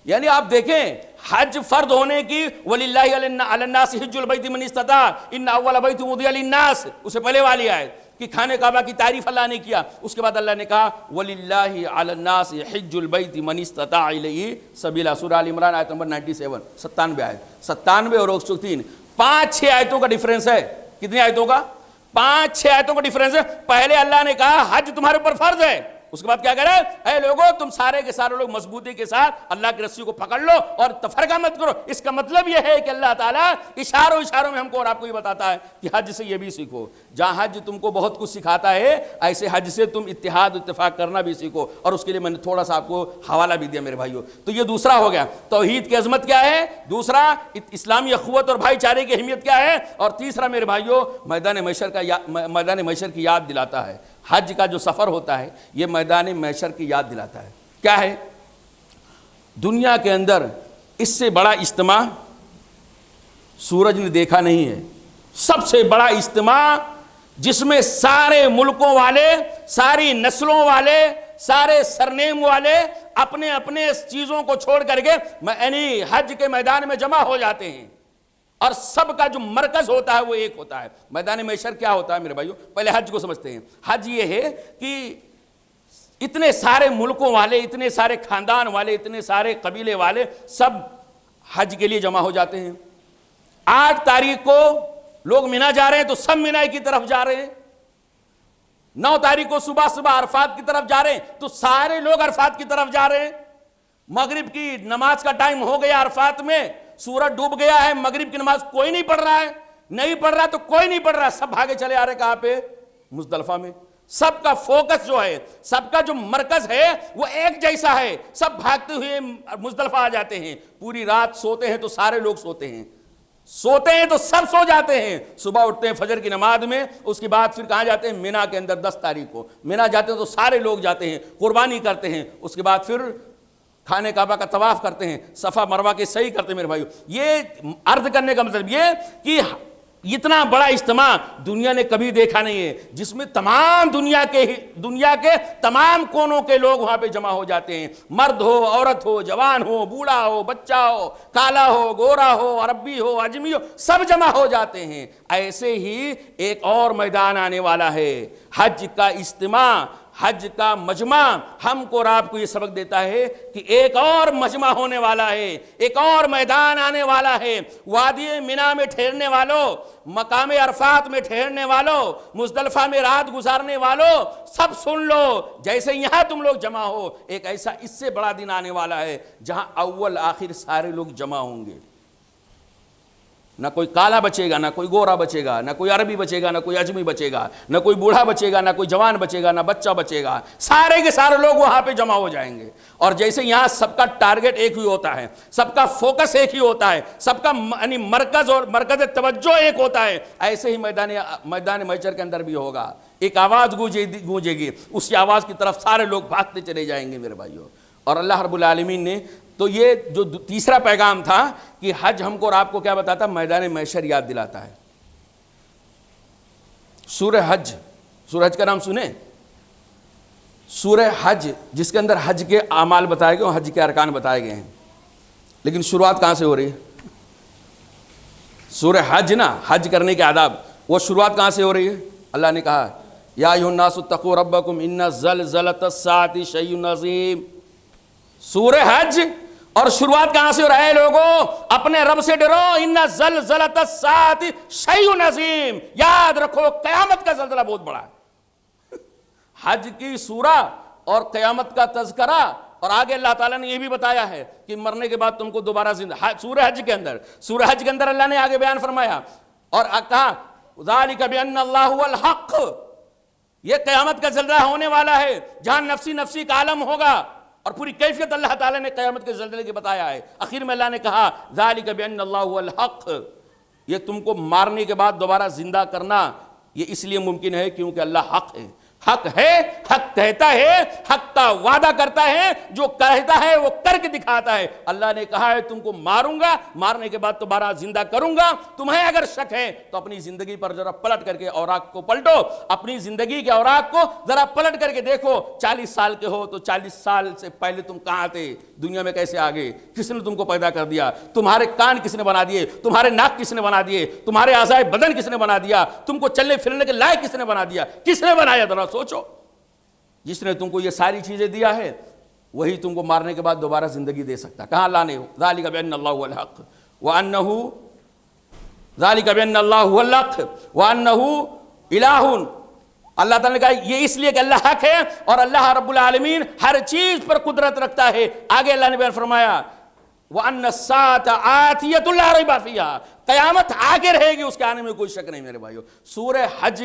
B: یعنی آپ دیکھیں حج فرض ہونے کی، وَلِلَّهِ عَلَى النَّاسِ حِجُّ الْبَيْتِ مَنِ اسْتَطَاعَ إِنَّ أَوَّلَ بَيْتٍ وُضِعَ لِلنَّاسِ، اس سے پہلے والی آیت کہ خانہ کعبہ کی تعریف اللہ نے کیا، اس کے بعد اللہ نے کہا وَلِلَّهِ عَلَى النَّاسِ حِجُّ الْبَيْتِ مَنِ اسْتَطَاعَ إِلَيْهِ سَبِيلًا، سورہ آل عمران آیت نمبر 97 آیت، 97 اور 103، 5-6 آیتوں کا ڈیفرنس ہے۔ کتنی آیتوں کا؟ 5-6 آیتوں کا ڈیفرنس ہے۔ پہلے اللہ نے کہا حج تمہارے اوپر فرض ہے، اس کے بعد کیا کرے؟ اے لوگوں تم سارے کے سارے لوگ مضبوطی کے ساتھ اللہ کی رسی کو پکڑ لو اور تفرقہ مت کرو۔ اس کا مطلب یہ ہے کہ اللہ تعالیٰ اشاروں میں ہم کو اور آپ کو یہ بتاتا ہے کہ حج سے یہ بھی سیکھو، جہاں حج تم کو بہت کچھ سکھاتا ہے، ایسے حج سے تم اتحاد اتفاق کرنا بھی سیکھو، اور اس کے لیے میں نے تھوڑا سا آپ کو حوالہ بھی دیا میرے بھائیوں۔ تو یہ دوسرا ہو گیا، توحید کی عظمت کیا ہے، دوسرا اسلامی اخوت اور بھائی چارے کی اہمیت کیا ہے، اور تیسرا میرے بھائیوں میدان محشر کی یاد دلاتا ہے۔ حج کا جو سفر ہوتا ہے یہ میدان محشر کی یاد دلاتا ہے۔ کیا ہے؟ دنیا کے اندر اس سے بڑا اجتماع سورج نے دیکھا نہیں ہے۔ سب سے بڑا اجتماع جس میں سارے ملکوں والے، ساری نسلوں والے، سارے سرنیم والے اپنے اپنے چیزوں کو چھوڑ کر کے یعنی حج کے میدان میں جمع ہو جاتے ہیں، اور سب کا جو مرکز ہوتا ہے وہ ایک ہوتا ہے۔ میدان محشر کیا ہوتا ہے میرے بھائیوں؟ پہلے حج کو سمجھتے ہیں۔ حج یہ ہے کہ اتنے سارے ملکوں والے، اتنے سارے خاندان والے، اتنے سارے قبیلے والے سب حج کے لیے جمع ہو جاتے ہیں۔ 8 تاریخ کو لوگ مینا جا رہے ہیں تو سب مینا کی طرف جا رہے ہیں۔ 9 تاریخ کو صبح عرفات کی طرف جا رہے ہیں تو سارے لوگ عرفات کی طرف جا رہے ہیں۔ مغرب کی نماز کا ٹائم ہو گیا عرفات میں، سورج ڈوب گیا ہے، مغرب کی نماز کوئی نہیں پڑھ رہا ہے، نہیں پڑھ رہا تو کوئی نہیں پڑھ رہا، سب بھاگے چلے آ رہے کہاں پہ؟ مزدلفہ میں۔ سب کا فوکس جو ہے، سب کا جو مرکز ہے وہ ایک جیسا ہے، سب بھاگتے ہوئے مزدلفہ آ جاتے ہیں۔ پوری رات سوتے ہیں تو سارے لوگ سوتے ہیں، سوتے ہیں تو سب سو جاتے ہیں، صبح اٹھتے ہیں فجر کی نماز میں، اس کے بعد پھر کہاں جاتے ہیں؟ مینا کے اندر 10 تاریخ کو مینا جاتے ہیں تو سارے لوگ جاتے ہیں، قربانی کرتے ہیں، اس کے بعد پھر خانہ کعبہ کا طواف کرتے ہیں، صفا مروہ کے صحیح کرتے ہیں۔ میرے بھائیو یہ عرض کرنے کا مطلب یہ کہ اتنا بڑا اجتماع دنیا نے کبھی دیکھا نہیں ہے، جس میں تمام دنیا کے تمام کونوں کے لوگ وہاں پہ جمع ہو جاتے ہیں، مرد ہو، عورت ہو، جوان ہو، بوڑھا ہو، بچہ ہو، کالا ہو، گورا ہو، عربی ہو، اجمی ہو، سب جمع ہو جاتے ہیں۔ ایسے ہی ایک اور میدان آنے والا ہے، حج کا اجتماع، حج کا مجمع ہم کو اور آپ کو یہ سبق دیتا ہے کہ ایک اور مجمع ہونے والا ہے، ایک اور میدان آنے والا ہے۔ وادی مینا میں ٹھہرنے والوں، مقام عرفات میں ٹھہرنے والوں، مزدلفہ میں رات گزارنے والوں، سب سن لو، جیسے یہاں تم لوگ جمع ہو، ایک ایسا اس سے بڑا دن آنے والا ہے جہاں اول آخر سارے لوگ جمع ہوں گے۔ نہ کوئی کالا بچے گا، نہ کوئی گورا بچے گا، نہ کوئی عربی بچے گا، نہ کوئی اجمی بچے گا، نہ کوئی بوڑھا بچے گا، نہ کوئی جوان بچے گا، نہ بچہ بچے گا، سارے کے سارے لوگ وہاں پہ جمع ہو جائیں گے۔ اور جیسے یہاں سب کا ٹارگٹ ایک ہی ہوتا ہے، سب کا فوکس ایک ہی ہوتا ہے، سب کا یعنی مرکز اور مرکز توجہ ایک ہوتا ہے، ایسے ہی میدان محشر کے اندر بھی ہوگا۔ ایک آواز گونجے گی، اسی آواز کی طرف سارے لوگ بھاگتے چلے جائیں گے میرے بھائیوں۔ اور اللہ رب العالمین نے تو یہ جو تیسرا پیغام تھا کہ حج ہم کو اور آپ کو کیا بتاتا؟ میدان محشر یاد دلاتا ہے۔ سورہ حج کا نام سنیں؟ سورہ حج جس کے اندر حج کے اعمال بتائے گئے، حج کے ارکان بتائے گئے ہیں، لیکن شروعات کہاں سے ہو رہی ہے؟ سورہ حج نا، حج کرنے کے آداب، وہ شروعات کہاں سے ہو رہی ہے؟ اللہ نے کہا یا ایھا الناس اتقوا ربکم ان زلزلۃ الساعۃ شیء عظیم۔ سورہ حج اور شروعات کہاں سے ہو رہا ہے؟ لوگوں اپنے رب سے ڈرو، ان زلزلۃ الساعۃ شیء عظیم، یاد رکھو قیامت کا زلزلہ بہت بڑا ہے۔ حج کی سورہ اور قیامت کا تذکرہ، اور آگے اللہ تعالیٰ نے یہ بھی بتایا ہے کہ مرنے کے بعد تم کو دوبارہ زندہ، سورہ حج کے اندر اللہ نے آگے بیان فرمایا اور کہا ذالک بان اللہ هو الحق، یہ قیامت کا زلزلہ ہونے والا ہے جہاں نفسی نفسی کا عالم ہوگا، اور پوری کیفیت اللہ تعالیٰ نے قیامت کے زلزلے کی بتایا ہے۔ آخر میں اللہ نے کہا ذالک بان اللہ هو الحق، یہ تم کو مارنے کے بعد دوبارہ زندہ کرنا یہ اس لیے ممکن ہے کیونکہ اللہ حق ہے، حق ہے، حق کہتا ہے، حق کا وعدہ کرتا ہے، جو کہتا ہے وہ کر کے دکھاتا ہے۔ اللہ نے کہا ہے تم کو ماروں گا، مارنے کے بعد دوبارہ زندہ کروں گا۔ تمہیں اگر شک ہے تو اپنی زندگی پر ذرا پلٹ کر کے اوراق کو پلٹو، اپنی زندگی کے اوراق کو ذرا پلٹ کر کے دیکھو۔ 40 سال کے ہو تو 40 سال سے پہلے تم کہاں تھے؟ دنیا میں کیسے آگے؟ کس نے تم کو پیدا کر دیا؟ تمہارے کان کس نے بنا دیے؟ تمہارے ناک کس نے بنا دیے؟ تمہارے اعضائے بدن کس نے بنا دیا؟ تم کو چلنے پھرنے کے لائق کس نے بنا دیا؟ کس نے بنایا؟ ذرا سوچو۔ جس نے تم کو یہ ساری چیزیں دیا ہے وہی تم کو مارنے کے بعد دوبارہ زندگی دے سکتا۔ کہاں اللہ نے ذالک بان اللہ هو الحق وانہ ذالک بان اللہ هو الحق وانہ الہ، اللہ تعالیٰ نے کہا یہ اس لیے کہ اللہ حق ہے اور اللہ رب العالمین ہر چیز پر قدرت رکھتا ہے۔ آگے اللہ نے بیان فرمایا وَأَنَّ السَّاعَةَ آتِيَةٌ لَا رَيْبَ فِيهَا، قیامت آگے رہے گی، اس کے آنے میں کوئی شک نہیں میرے بھائیو۔ سورہ حج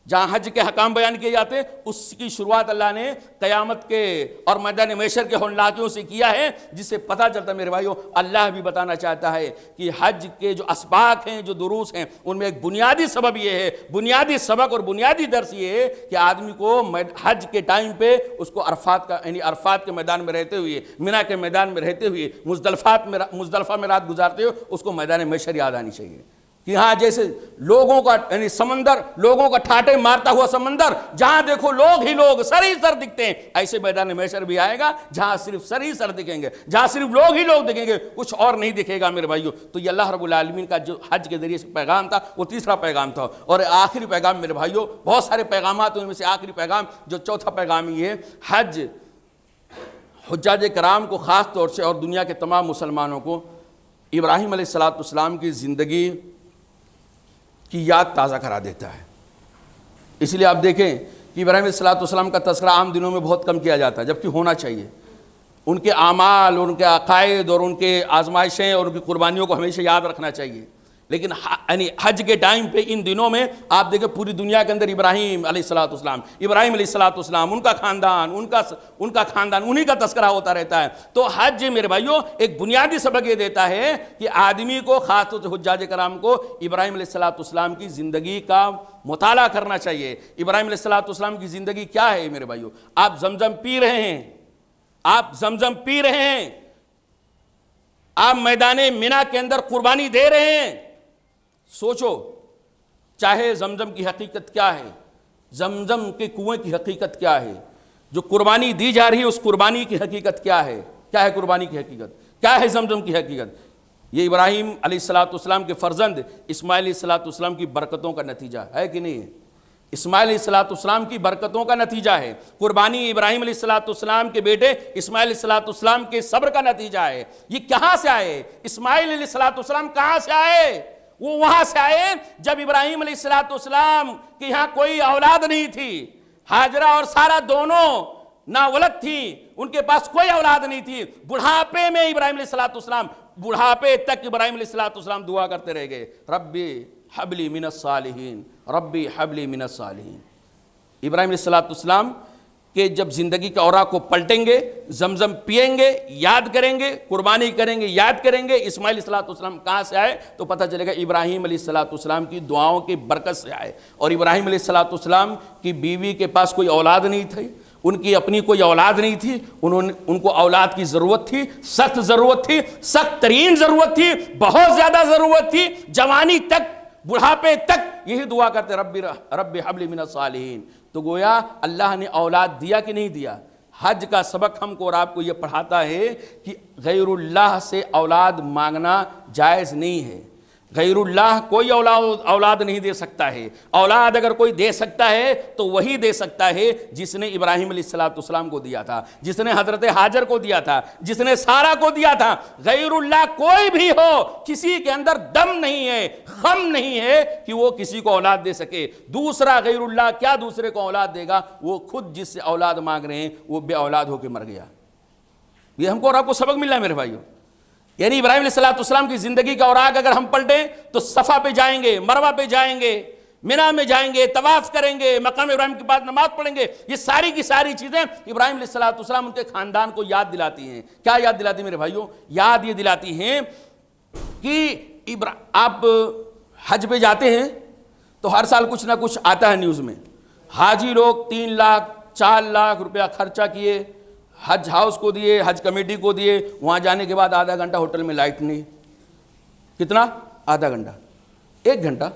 B: جہاں حج کے حکام بیان کیے جاتے ہیں اس کی شروعات اللہ نے قیامت کے اور میدان محشر کے ہولناکیوں سے کیا ہے، جس سے پتہ چلتا ہے میرے بھائیو اللہ بھی بتانا چاہتا ہے کہ حج کے جو اسباق ہیں، جو دروس ہیں، ان میں ایک بنیادی سبب یہ ہے، بنیادی سبق اور بنیادی درس یہ ہے کہ آدمی کو حج کے ٹائم پہ اس کو عرفات کا یعنی عرفات کے میدان میں رہتے ہوئے، منی کے میدان میں رہتے ہوئے، مزدلفہ میں رات گزارتے ہوئے اس کو میدان محشر یاد آنی چاہیے کہ ہاں جیسے لوگوں کا یعنی سمندر، لوگوں کا ٹھاٹے مارتا ہوا سمندر، جہاں دیکھو لوگ ہی لوگ سر ہی سر دکھتے ہیں، ایسے میدان محشر بھی آئے گا جہاں صرف سر ہی سر دکھیں گے، جہاں صرف لوگ ہی لوگ دکھیں گے، کچھ اور نہیں دکھے گا میرے بھائیو۔ تو یہ اللہ رب العالمین کا جو حج کے ذریعے سے پیغام تھا وہ تیسرا پیغام تھا۔ اور آخری پیغام میرے بھائیو، بہت سارے پیغامات ان میں سے آخری پیغام جو چوتھا پیغام یہ ہے، حج حجاج کرام کو خاص طور سے اور دنیا کے تمام مسلمانوں کو ابراہیم علیہ السلام کی زندگی کی یاد تازہ کرا دیتا ہے۔ اس لیے آپ دیکھیں کہ ابراہیم علیہ السلام کا تذکرہ عام دنوں میں بہت کم کیا جاتا ہے، جبکہ ہونا چاہیے۔ ان کے اعمال، ان کے عقائد اور ان کے آزمائشیں اور ان کی قربانیوں کو ہمیشہ یاد رکھنا چاہیے۔ لیکن یعنی حج کے ٹائم پہ ان دنوں میں آپ دیکھیں پوری دنیا کے اندر ابراہیم علیہ السلام، ان کا خاندان، ان کا خاندان، انہی کا تذکرہ ہوتا رہتا ہے۔ تو حج میرے بھائیوں ایک بنیادی سبق یہ دیتا ہے کہ آدمی کو، خاص طور سے حجاج کرام کو، ابراہیم علیہ السلام کی زندگی کا مطالعہ کرنا چاہیے۔ ابراہیم علیہ السلام کی زندگی کیا ہے میرے بھائیوں؟ آپ زمزم پی رہے ہیں، آپ زمزم پی رہے ہیں، آپ میدان منی کے اندر قربانی دے رہے ہیں۔ سوچو چاہے زمزم کی حقیقت کیا ہے، زمزم کے کنویں کی حقیقت کیا ہے، جو قربانی دی جا رہی ہے اس قربانی کی حقیقت کیا ہے؟ کیا ہے قربانی کی حقیقت؟ کیا ہے زمزم کی حقیقت؟ یہ ابراہیم علیہ السلام کے فرزند اسماعیل علیہ السلام کی برکتوں کا نتیجہ ہے کہ نہیں ہے؟ اسماعیل علیہ السلام کی برکتوں کا نتیجہ ہے۔ قربانی ابراہیم علیہ السلام کے بیٹے اسماعیل علیہ السلام کے صبر کا نتیجہ ہے۔ یہ کہاں سے آئے؟ اسماعیل علیہ السلام کہاں سے آئے؟ وہ وہاں سے آئے جب ابراہیم علیہ السلام کے یہاں کوئی اولاد نہیں تھی، ہاجرہ اور سارہ دونوں ناولد تھی، ان کے پاس کوئی اولاد نہیں تھی۔ بڑھاپے میں ابراہیم علیہ السلام، بڑھاپے تک ابراہیم علیہ السلام دعا کرتے رہ گئے، ربی حبلی من الصالحین، ربی حبلی من الصالحین۔ ابراہیم علیہ السلام کہ جب زندگی کے اوراق کو پلٹیں گے، زمزم پئیں گے، یاد کریں گے، قربانی کریں گے، یاد کریں گے اسماعیل علیہ السلام کہاں سے آئے، تو پتہ چلے گا ابراہیم علیہ السلام کی دعاؤں کی برکت سے آئے۔ اور ابراہیم علیہ السلام کی بیوی کے پاس کوئی اولاد نہیں تھی، ان کی اپنی کوئی اولاد نہیں تھی، ان کو اولاد کی ضرورت تھی، سخت ضرورت تھی، سخت ترین ضرورت تھی، بہت زیادہ ضرورت تھی۔ جوانی تک، بڑھاپے تک یہی دعا کرتے رب حبلی من الصالحین۔ تو گویا اللہ نے اولاد دیا کہ نہیں دیا؟ حج کا سبق ہم کو اور آپ کو یہ پڑھاتا ہے کہ غیر اللہ سے اولاد مانگنا جائز نہیں ہے۔ غیر اللہ کوئی اولاد نہیں دے سکتا ہے۔ اولاد اگر کوئی دے سکتا ہے تو وہی دے سکتا ہے جس نے ابراہیم علیہ السلام کو دیا تھا، جس نے حضرت ہاجر کو دیا تھا، جس نے سارہ کو دیا تھا۔ غیر اللہ کوئی بھی ہو، کسی کے اندر دم نہیں ہے، خم نہیں ہے کہ وہ کسی کو اولاد دے سکے۔ دوسرا غیر اللہ کیا دوسرے کو اولاد دے گا؟ وہ خود جس سے اولاد مانگ رہے ہیں وہ بے اولاد ہو کے مر گیا۔ یہ ہم کو اور آپ کو سبق مل رہا ہے میرے بھائیوں۔ یعنی ابراہیم علیہ السلام کی زندگی کا اوراق اگر ہم پلٹیں تو صفا پہ جائیں گے، مروہ پہ جائیں گے، مینا میں جائیں گے، طواف کریں گے، مقام ابراہیم کے بعد نماز پڑھیں گے. یہ ساری کی ساری چیزیں ابراہیم علیہ السلام ان کے خاندان کو یاد دلاتی ہیں. کیا یاد دلاتی ہیں میرے بھائیوں؟ یاد یہ دلاتی ہیں کہ آپ حج پہ جاتے ہیں تو ہر سال کچھ نہ کچھ آتا ہے نیوز میں. حاجی لوگ 3 لاکھ 4 لاکھ روپیہ خرچہ کیے، حج ہاؤس کو دیے، حج کمیٹی کو دیے. وہاں جانے کے بعد آدھا گھنٹہ ہوٹل میں لائٹ نہیں. کتنا؟ آدھا گھنٹہ، 1 گھنٹہ.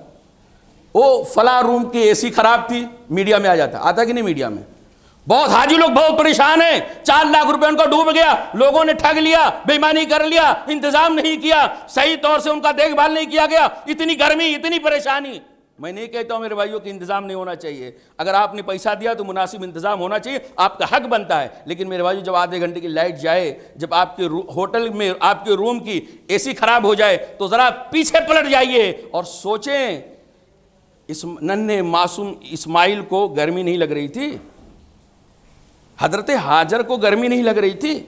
B: وہ فلاں روم کی اے سی خراب تھی، میڈیا میں آ جاتا. آتا کہ نہیں میڈیا میں؟ بہت حاجی لوگ بہت پریشان ہیں، 4 لاکھ روپے ان کو ڈوب گیا، لوگوں نے ٹھگ لیا، بے ایمانی کر لیا، انتظام نہیں کیا، صحیح طور سے ان کا دیکھ بھال نہیں کیا گیا، اتنی گرمی، اتنی پریشانی. میں نہیں کہتا ہوں میرے بھائیوں کہ انتظام نہیں ہونا چاہیے. اگر آپ نے پیسہ دیا تو مناسب انتظام ہونا چاہیے، آپ کا حق بنتا ہے. لیکن میرے بھائیوں جب آدھے گھنٹے کی لائٹ جائے، جب آپ کے ہوٹل میں آپ کے روم کی اے سی خراب ہو جائے تو ذرا پیچھے پلٹ جائیے اور سوچیں اس ننھے معصوم اسماعیل کو گرمی نہیں لگ رہی تھی؟ حضرت ہاجر کو گرمی نہیں لگ رہی تھی؟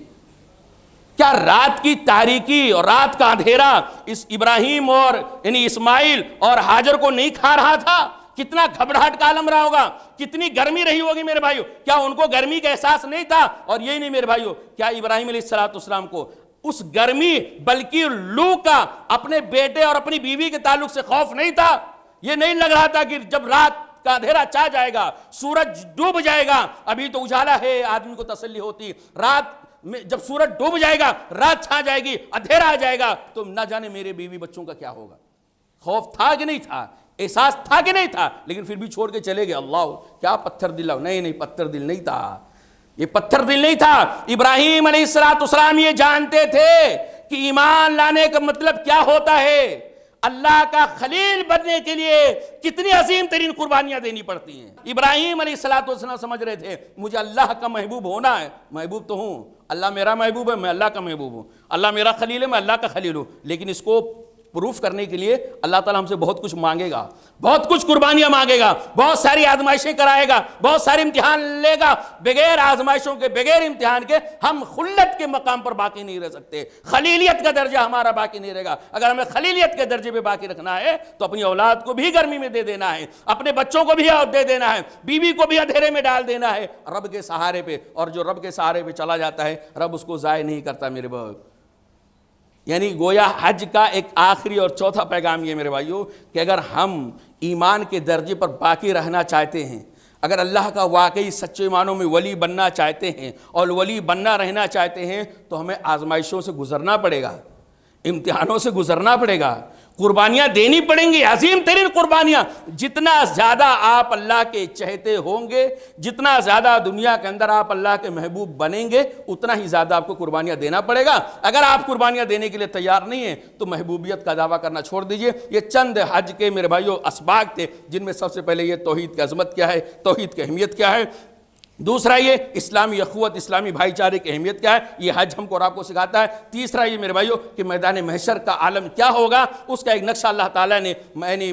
B: کیا رات کی تاریکی اور رات کا اندھیرا اس ابراہیم اور یعنی اسماعیل اور ہاجر کو نہیں کھا رہا تھا؟ کتنا گھبراہٹ کا عالم رہا ہوگا، کتنی گرمی رہی ہوگی میرے بھائیوں. کیا ان کو گرمی کا احساس نہیں تھا؟ اور یہی نہیں میرے بھائیوں، کیا ابراہیم علیہ السلام کو اس گرمی بلکہ لو کا اپنے بیٹے اور اپنی بیوی کے تعلق سے خوف نہیں تھا؟ یہ نہیں لگ رہا تھا کہ جب رات کا اندھیرا چھا جائے گا، سورج ڈوب جائے گا، ابھی تو اجالا ہے، آدمی کو تسلی ہوتی، رات میں جب سورج ڈوب جائے گا، رات چھا جائے گی، اندھیرا آ جائے گا تو نہ جانے میرے بیوی بچوں کا کیا ہوگا. خوف تھا کہ نہیں تھا؟ احساس تھا کہ نہیں تھا؟ لیکن پھر بھی چھوڑ کے چلے گئے. اللہ کیا پتھر دل؟ نہیں پتھر دل نہیں تھا، یہ پتھر دل نہیں تھا. ابراہیم علیہ السلام یہ جانتے تھے کہ ایمان لانے کا مطلب کیا ہوتا ہے. اللہ کا خلیل بننے کے لیے کتنی عظیم ترین قربانیاں دینی پڑتی ہیں. ابراہیم علیہ السلام سمجھ رہے تھے مجھے اللہ کا محبوب ہونا ہے. محبوب تو ہوں، اللہ میرا محبوب ہے، میں اللہ کا محبوب ہوں. اللہ میرا خلیل ہے، میں اللہ کا خلیل ہوں. لیکن اس کو پروف کرنے کے لیے اللہ تعالیٰ ہم سے بہت کچھ مانگے گا، بہت کچھ قربانیاں مانگے گا، بہت ساری آزمائشیں کرائے گا، بہت سارے امتحان لے گا. بغیر آزمائشوں کے، بغیر امتحان کے ہم خلت کے مقام پر باقی نہیں رہ سکتے. خلیلیت کا درجہ ہمارا باقی نہیں رہے گا. اگر ہمیں خلیلیت کے درجے پہ باقی رکھنا ہے تو اپنی اولاد کو بھی گرمی میں دے دینا ہے، اپنے بچوں کو بھی دے دینا ہے، بیوی کو بھی اندھیرے میں ڈال دینا ہے رب کے سہارے پہ. اور جو رب کے سہارے پہ چلا جاتا ہے رب اس کو ضائع نہیں کرتا میرے بھائی. یعنی گویا حج کا ایک آخری اور چوتھا پیغام یہ میرے بھائیوں کہ اگر ہم ایمان کے درجے پر باقی رہنا چاہتے ہیں، اگر اللہ کا واقعی سچے معنوں میں ولی بننا چاہتے ہیں اور ولی بننا رہنا چاہتے ہیں تو ہمیں آزمائشوں سے گزرنا پڑے گا، امتحانوں سے گزرنا پڑے گا، قربانیاں دینی پڑیں گی، عظیم ترین قربانیاں. جتنا زیادہ آپ اللہ کے چہتے ہوں گے، جتنا زیادہ دنیا کے اندر آپ اللہ کے محبوب بنیں گے، اتنا ہی زیادہ آپ کو قربانیاں دینا پڑے گا. اگر آپ قربانیاں دینے کے لیے تیار نہیں ہیں تو محبوبیت کا دعویٰ کرنا چھوڑ دیجئے. یہ چند حج کے میرے بھائیوں اسباق تھے جن میں سب سے پہلے یہ توحید کی عظمت کیا ہے، توحید کی اہمیت کیا ہے. دوسرا یہ اسلامی اخوت، اسلامی بھائی چارے کی اہمیت کیا ہے، یہ حج ہم کو اور آپ کو سکھاتا ہے. تیسرا یہ میرے بھائیوں کہ میدان محشر کا عالم کیا ہوگا، اس کا ایک نقشہ اللہ تعالیٰ نے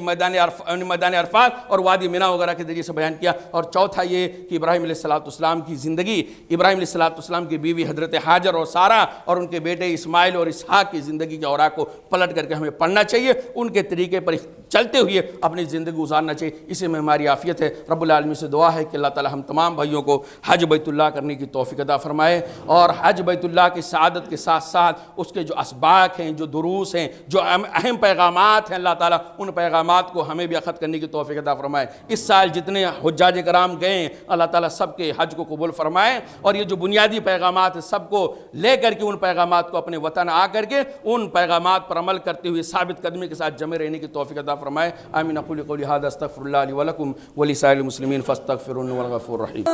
B: میدان عرفات اور وادی مینا وغیرہ کے ذریعے سے بیان کیا. اور چوتھا یہ کہ ابراہیم علیہ السلام کی زندگی، ابراہیم علیہ السلام کی بیوی حضرت ہاجر اور سارہ اور ان کے بیٹے اسماعیل اور اسحاق کی زندگی کے اوراق کو پلٹ کر کے ہمیں پڑھنا چاہیے، ان کے طریقے پر چلتے ہوئے اپنی زندگی گزارنا چاہیے. اسی میں ہماری عافیت ہے. رب العالمین سے دعا ہے کہ اللہ تعالیٰ ہم تمام بھائیوں کو حج بیت اللہ کرنے کی توفیق عطا فرمائے اور حج بیت اللہ کی سعادت کے ساتھ ساتھ اس کے جو اسباق ہیں، جو دروس ہیں، جو اہم پیغامات ہیں، اللہ تعالیٰ ان پیغامات کو ہمیں بھی اخذ کرنے کی توفیق عطا فرمائے. اس سال جتنے حجاج کرام گئے ہیں اللہ تعالیٰ سب کے حج کو قبول فرمائے اور یہ جو بنیادی پیغامات ہیں سب کو لے کر کے ان پیغامات کو اپنے وطن آ کر کے ان پیغامات پر عمل کرتے ہوئے ثابت قدمی کے ساتھ جمع رہنے کی توفیق عطا فرمائے. آمین. اقول قولی ھذا استغفر اللہ لی ولکم ولسائر المسلمین فاستغفروہ انہ هو الغفور الرحیم.